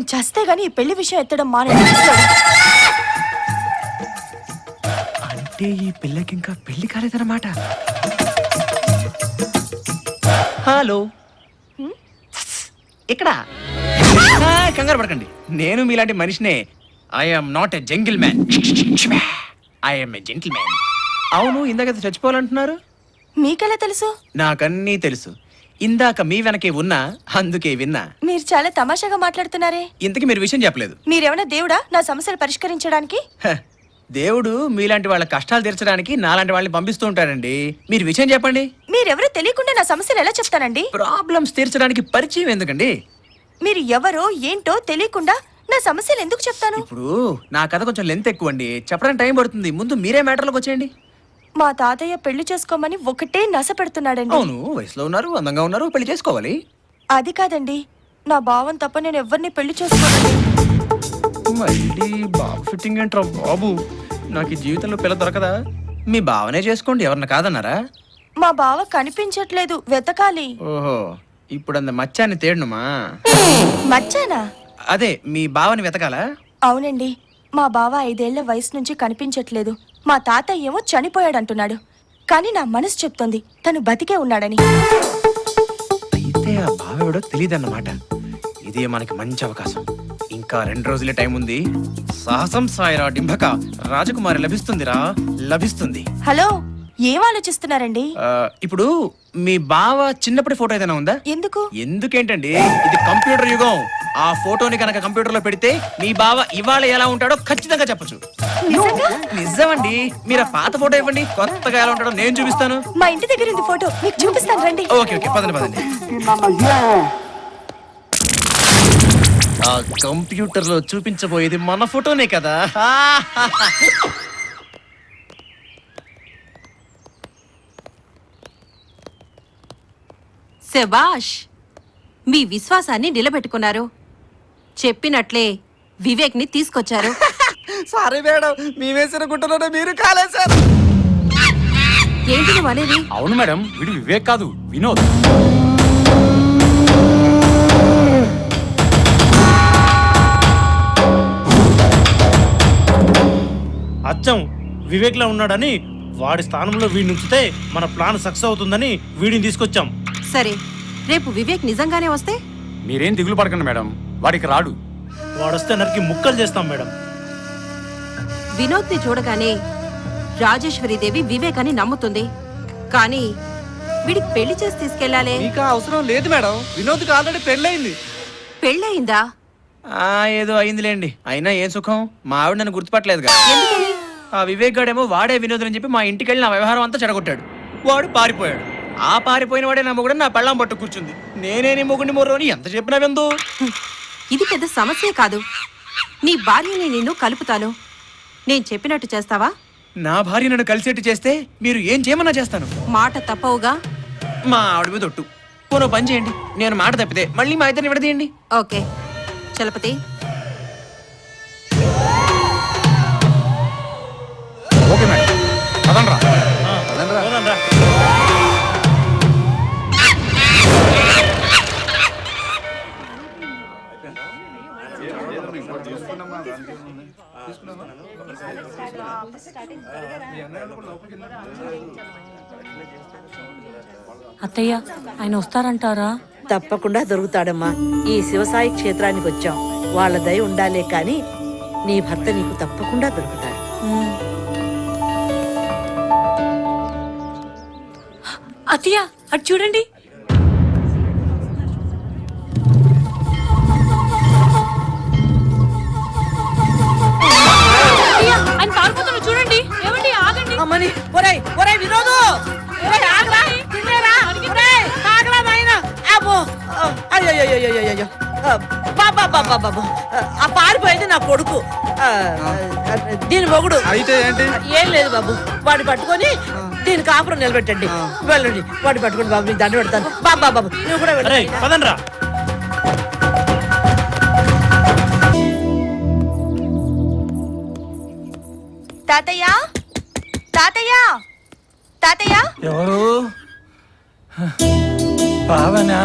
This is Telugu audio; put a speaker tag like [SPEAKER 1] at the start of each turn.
[SPEAKER 1] నేను చస్తే గానీ ఈ పెళ్లి విషయం ఎత్తడం మానే.
[SPEAKER 2] అంటే ఈ పిల్లకి ఇంకా పెళ్లి కాలేదన్నమాట. హలో, ఇక్కడ కంగారు పడకండి, నేను మీలాంటి మనిషినే. I'm not a jungle man, I'm a gentle man. అవును, ఇందాక చచ్చిపోవాలంటున్నారు.
[SPEAKER 1] మీకెలా తెలుసు?
[SPEAKER 2] నాకన్నీ తెలుసు. ఇందాక మీ వెనకే ఉన్నా, అందుకే విన్నా.
[SPEAKER 1] మీరు చాలా తమాషాగా మాట్లాడుతున్నారే.
[SPEAKER 2] ఇంతకీ మీరు విషయం చెప్పలేదు.
[SPEAKER 1] మీరేమైనా దేవుడా నా సమస్యలు పరిష్కరించడానికి?
[SPEAKER 2] దేవుడు మీలాంటి వాళ్ళ కష్టాలు తీర్చడానికి నాలాంటి వాళ్ళని పంపిస్తూ ఉంటాడండి. మీరు విషయం చెప్పండి.
[SPEAKER 1] మీరెవరో తెలియకుండా నా సమస్యలు ఎలా చెప్తానండి?
[SPEAKER 2] ప్రాబ్లమ్స్ తీర్చడానికి పరిచయం ఎందుకండి?
[SPEAKER 1] మీరు ఎవరో ఏంటో తెలియకుండా నా సమస్యలు ఎందుకు చెప్తాను?
[SPEAKER 2] ఇప్పుడు నా కథ కొంచెం లెంత్ ఎక్కువ అండి, చెప్పడానికి టైం పడుతుంది. ముందు మీరే మ్యాటర్లోకి వచ్చేయండి.
[SPEAKER 1] మా తాతయ్య పెళ్లి చేసుకోమని ఒకటే నస పెడుతున్నాడండి.
[SPEAKER 2] అవును, వయసులో ఉన్నారు, అందంగా ఉన్నారు, పెళ్లి చేసుకోవాలి.
[SPEAKER 1] అది కాదండి, నా భావం తప్ప నేను ఎవరిని పెళ్లి చేసుకోనండి.
[SPEAKER 2] మళ్ళీ బాబు ఫిట్టింగ్ ఏంట్రా బాబు, నాకు ఈ జీవితంలో పిల్ల దొరకదా? మీ బావనే చేసుకోండి, ఎవరిని కాదన్నారా?
[SPEAKER 1] మా బావ కనిపించట్లేదు, వెతకాలి.
[SPEAKER 2] ఓహో, ఇప్పుడు అంత మచ్చాన్ని తేడనుమా?
[SPEAKER 1] మచ్చానా?
[SPEAKER 2] అదే మీ బావని వెతకాలా?
[SPEAKER 1] అవునండి, మా బావ 5 ఏళ్ల వయసు నుంచి కనిపించట్లేదు. మా తాతయ్య ఏమో చనిపోయాడంటున్నాడు, కానీ నా మనసు చెప్తోంది తను బతికే ఉన్నాడని.
[SPEAKER 2] అయితే ఆ బావెవడో తెలియదన్నమాట. ఇదే మనకి మంచి అవకాశం. ఇంకా 2 రోజులే టైం ఉంది. సాహసం సాయిరా డింబక, రాజకుమారి లభిస్తుందిరా, లభిస్తుంది.
[SPEAKER 1] హలో, ఏం ఆలోచిస్తున్నారండి?
[SPEAKER 2] ఇప్పుడు మీ బావ చిన్నప్పటి ఫోటో ఏదైనా ఉందా?
[SPEAKER 1] ఎందుకు?
[SPEAKER 2] ఎందుకేంటండి, ఇది కంప్యూటర్ యుగం. ఆ ఫోటోని కనుక కంప్యూటర్ లో పెడితే మీ బావ ఇవాళ ఎలా ఉంటాడో ఖచ్చితంగా చెప్పొచ్చు. నిజమండి, మీరు ఆ పాత ఫోటో ఇవ్వండి, కొత్తగా ఎలా ఉంటాడో నేను చూపిస్తాను.
[SPEAKER 1] మా ఇంటి దగ్గర ఉంది ఫోటో, మీకు చూపిస్తాను రండి.
[SPEAKER 2] ఓకే ఓకే, పదండి పదండి. ఆ కంప్యూటర్ లో చూపించబోయేది మన ఫోటోనే కదా.
[SPEAKER 3] శభాష్, మీ విశ్వాసాన్ని నిలబెట్టుకున్నారు. చెప్పినట్లే వివేక్ ని తీసుకొచ్చారు.
[SPEAKER 2] సారీ మేడం, మీ వేసిన గుట్టలోనే మీరు కాలేశారు.
[SPEAKER 3] ఏంటి నువ్వు అనేది?
[SPEAKER 4] అవును మేడం, వీడు వివేక్ కాదు, వినోద్.
[SPEAKER 5] అచ్చం వివేక్ లా ఉన్నాడని వాడి స్థానంలో వీడిని ఉంచితే మన ప్లాన్ సక్సెస్ అవుతుందని వీడిని తీసుకొచ్చాం.
[SPEAKER 3] సరే, రేపు వివేక్ నిజంగానే వస్తే?
[SPEAKER 4] మీరేం దిగులు పడకండి మేడం, వాడికి రాడు.
[SPEAKER 5] వాడొస్తే నరికి ముక్కలు చేస్తాం మేడం.
[SPEAKER 3] వినోద్ ని చూడగానే రాజేశ్వరీదేవి వివేక్ అని నమ్ముతుంది, కానీ వీడికి పెళ్లి చేసి తీసుకెళ్లాలే.
[SPEAKER 2] మీకు అవసరం లేదు మేడం, వినోద్కి ఆల్రెడీ పెళ్ళయింది.
[SPEAKER 3] పెళ్ళయిందా?
[SPEAKER 2] ఏదో అయిందిలేండి. అయినా ఏ సుఖం, మా ఆవిడ నన్ను గుర్తుపట్టలేదుగా.
[SPEAKER 3] ఎందుకని?
[SPEAKER 2] ఆ వివేక్ గాడేమో వాడే వినోద్ అని చెప్పి మా ఇంటికి వెళ్ళి నా వ్యవహారం అంతా చెడగొట్టాడు. వాడు పారిపోయాడు. ఆ పారిపోయిన వాడే నా మొగుడు నా పెళ్ళాం పట్టు కూర్చుంది. నేనే నీ మొగుడిని మొర్రోని ఎంత చెప్పినా విందు.
[SPEAKER 3] ఇది పెద్ద సమస్యే కాదు. నీ భార్యని నిన్ను కలుపుతాను, నేను చెప్పినట్టు చేస్తావా?
[SPEAKER 2] నా భార్య నన్ను కలిసేట్టు చేస్తే మీరు ఏం చేయమన్నా చేస్తాను.
[SPEAKER 3] మాట తప్పవుగా?
[SPEAKER 2] మా ఆవిడ మీద ఒట్టు. పోనో పని చేయండి, నేను మాట తప్పితే మళ్ళీ మా ఇద్దరిని విడదీయండి.
[SPEAKER 3] ఓకే చలపతి.
[SPEAKER 4] ఓకే మేడం, పదండ్రా.
[SPEAKER 5] పోదాంరా.
[SPEAKER 6] అత్తయ్య, ఆయన వస్తారంటారా?
[SPEAKER 7] తప్పకుండా దొరుకుతాడమ్మా. ఈ శివసాయి క్షేత్రానికి వచ్చాం, వాళ్ళ దయ ఉండాలే కాని నీ భర్త నీకు తప్పకుండా దొరుకుతాడు.
[SPEAKER 6] అత్తయ్య, అటు చూడండి. ఆయన పారిపోతున్నారు చూడండి. ఏమండి, ఆగండి.
[SPEAKER 7] అమ్మని, ఒరేయ్ ఒరేయ్ వినోదు, ఒరేయ్ ఆగరా, తిన్నేరా, ఒరేయ్ ఆగరా నాయనా. అబ్బో, అయ్యయ్యయ్యయ్యయ్యో, బాబా, ఆ పారిపోయింది నా కొడుకు, దీని మొగుడు.
[SPEAKER 2] అయితే ఏంటి?
[SPEAKER 7] ఏం లేదు బాబు, వాడిని పట్టుకొని దీని కాపురం నిలబెట్టండి. వెళ్ళండి, వాడిని పట్టుకోండి బాబు, నీకు దండ పెడతాను. బాబు నువ్వు కూడా
[SPEAKER 5] అరే పదండ్రా.
[SPEAKER 1] తాతయ్య, తాతయ్య, తాతయ్య.
[SPEAKER 2] ఎవరు? బావనా?